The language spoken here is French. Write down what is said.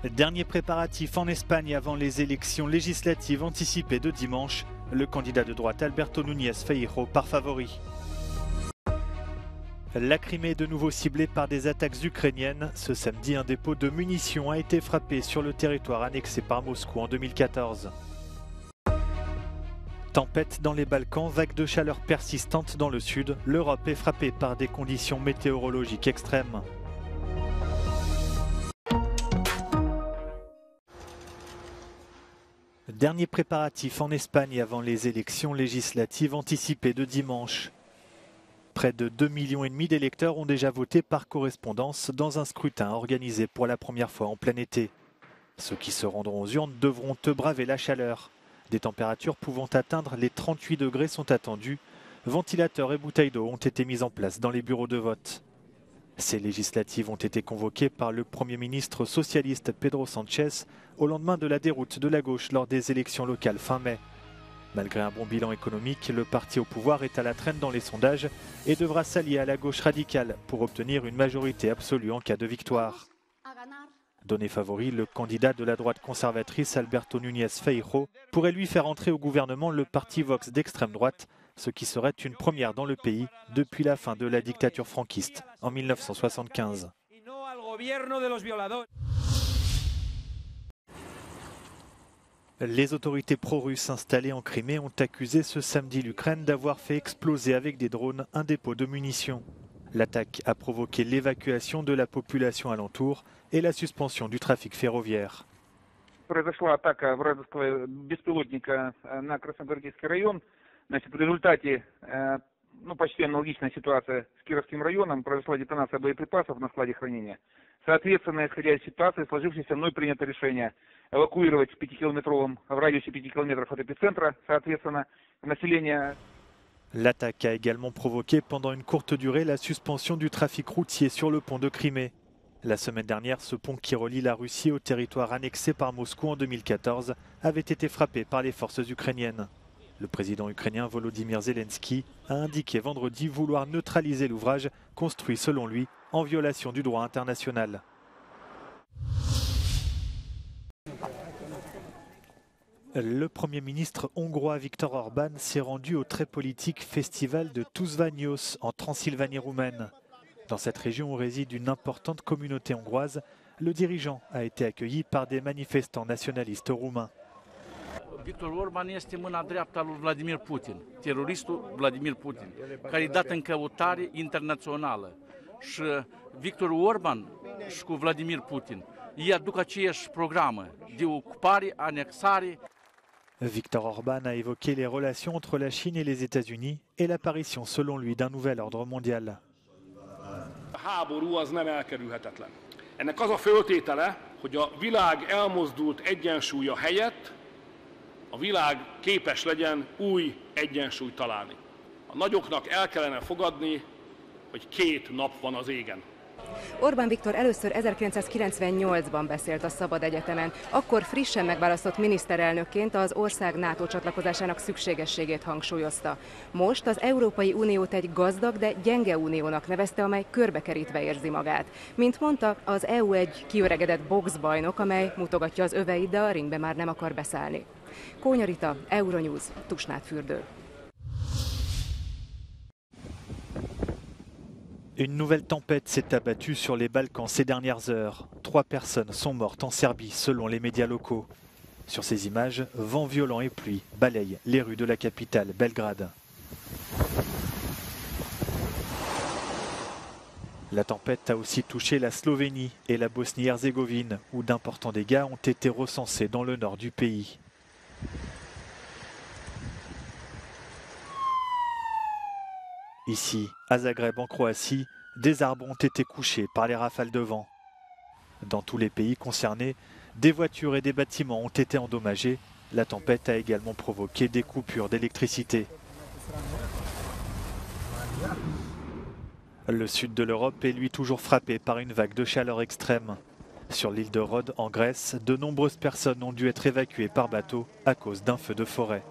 Dernier préparatif en Espagne avant les élections législatives anticipées de dimanche. Le candidat de droite Alberto Núñez Feijóo part favori. La Crimée est de nouveau ciblée par des attaques ukrainiennes. Ce samedi, un dépôt de munitions a été frappé sur le territoire annexé par Moscou en 2014. Tempête dans les Balkans, vague de chaleur persistante dans le sud. L'Europe est frappée par des conditions météorologiques extrêmes. Dernier préparatif en Espagne avant les élections législatives anticipées de dimanche. Près de 2,5 millions d'électeurs ont déjà voté par correspondance dans un scrutin organisé pour la première fois en plein été. Ceux qui se rendront aux urnes devront braver la chaleur. Des températures pouvant atteindre les 38 degrés sont attendues. Ventilateurs et bouteilles d'eau ont été mis en place dans les bureaux de vote. Ces législatives ont été convoquées par le Premier ministre socialiste Pedro Sánchez au lendemain de la déroute de la gauche lors des élections locales fin mai. Malgré un bon bilan économique, le parti au pouvoir est à la traîne dans les sondages et devra s'allier à la gauche radicale pour obtenir une majorité absolue en cas de victoire. Donné favori, le candidat de la droite conservatrice Alberto Núñez Feijóo pourrait lui faire entrer au gouvernement le parti Vox d'extrême droite, ce qui serait une première dans le pays depuis la fin de la dictature franquiste en 1975. Les autorités pro-russes installées en Crimée ont accusé ce samedi l'Ukraine d'avoir fait exploser avec des drones un dépôt de munitions. L'attaque a provoqué l'évacuation de la population alentour et la suspension du trafic ferroviaire. Произошла атака вражеского беспилотника на Красногвардейский район. Значит, в результате почти аналогичная ситуация с Кировским районом. Произошла детонация боеприпасов на складе хранения. Соответственно, исходя из ситуации, сложившейся, мной принято решение эвакуировать в радиусе 5 километров от эпицентра, соответственно, население. L'attaque a également provoqué pendant une courte durée la suspension du trafic routier sur le pont de Crimée. La semaine dernière, ce pont qui relie la Russie au territoire annexé par Moscou en 2014 avait été frappé par les forces ukrainiennes. Le président ukrainien Volodymyr Zelensky a indiqué vendredi vouloir neutraliser l'ouvrage construit selon lui en violation du droit international. Le Premier ministre hongrois Viktor Orban s'est rendu au très politique festival de Tusványos en Transylvanie roumaine. Dans cette région où réside une importante communauté hongroise, le dirigeant a été accueilli par des manifestants nationalistes roumains. Viktor Orban este mâna dreaptă a lui Vladimir Putin, teroristul Vladimir Putin, care e dat în căutare internațională. Și Viktor Orban și cu Vladimir Putin, ei aduc aceeași programă de ocupare, anexare. Viktor Orban a évoqué les relations entre la Chine et les États-Unis et l'apparition, selon lui, d'un nouvel ordre mondial. A háború az nem elkerülhetetlen. Ennek az a föltétele, hogy a világ elmozdult egyensúlya helyett a világ képes legyen új egyensúlyt találni. A nagyoknak el kellene fogadni, hogy 2 nap van az égen. Orbán Viktor először 1998-ban beszélt a Szabad Egyetemen. Akkor frissen megválasztott miniszterelnökként az ország NATO csatlakozásának szükségességét hangsúlyozta. Most az Európai Uniót egy gazdag, de gyenge uniónak nevezte, amely körbekerítve érzi magát. Mint mondta, az EU egy kiöregedett boxbajnok, amely mutogatja az öveit, de a ringbe már nem akar beszállni. Kónya Rita, Euronews, Tusnádfürdő. Une nouvelle tempête s'est abattue sur les Balkans ces dernières heures. 3 personnes sont mortes en Serbie, selon les médias locaux. Sur ces images, vent violent et pluie balayent les rues de la capitale, Belgrade. La tempête a aussi touché la Slovénie et la Bosnie-Herzégovine, où d'importants dégâts ont été recensés dans le nord du pays. Ici, à Zagreb en Croatie, des arbres ont été couchés par les rafales de vent. Dans tous les pays concernés, des voitures et des bâtiments ont été endommagés. La tempête a également provoqué des coupures d'électricité. Le sud de l'Europe est lui toujours frappé par une vague de chaleur extrême. Sur l'île de Rhodes, en Grèce, de nombreuses personnes ont dû être évacuées par bateau à cause d'un feu de forêt.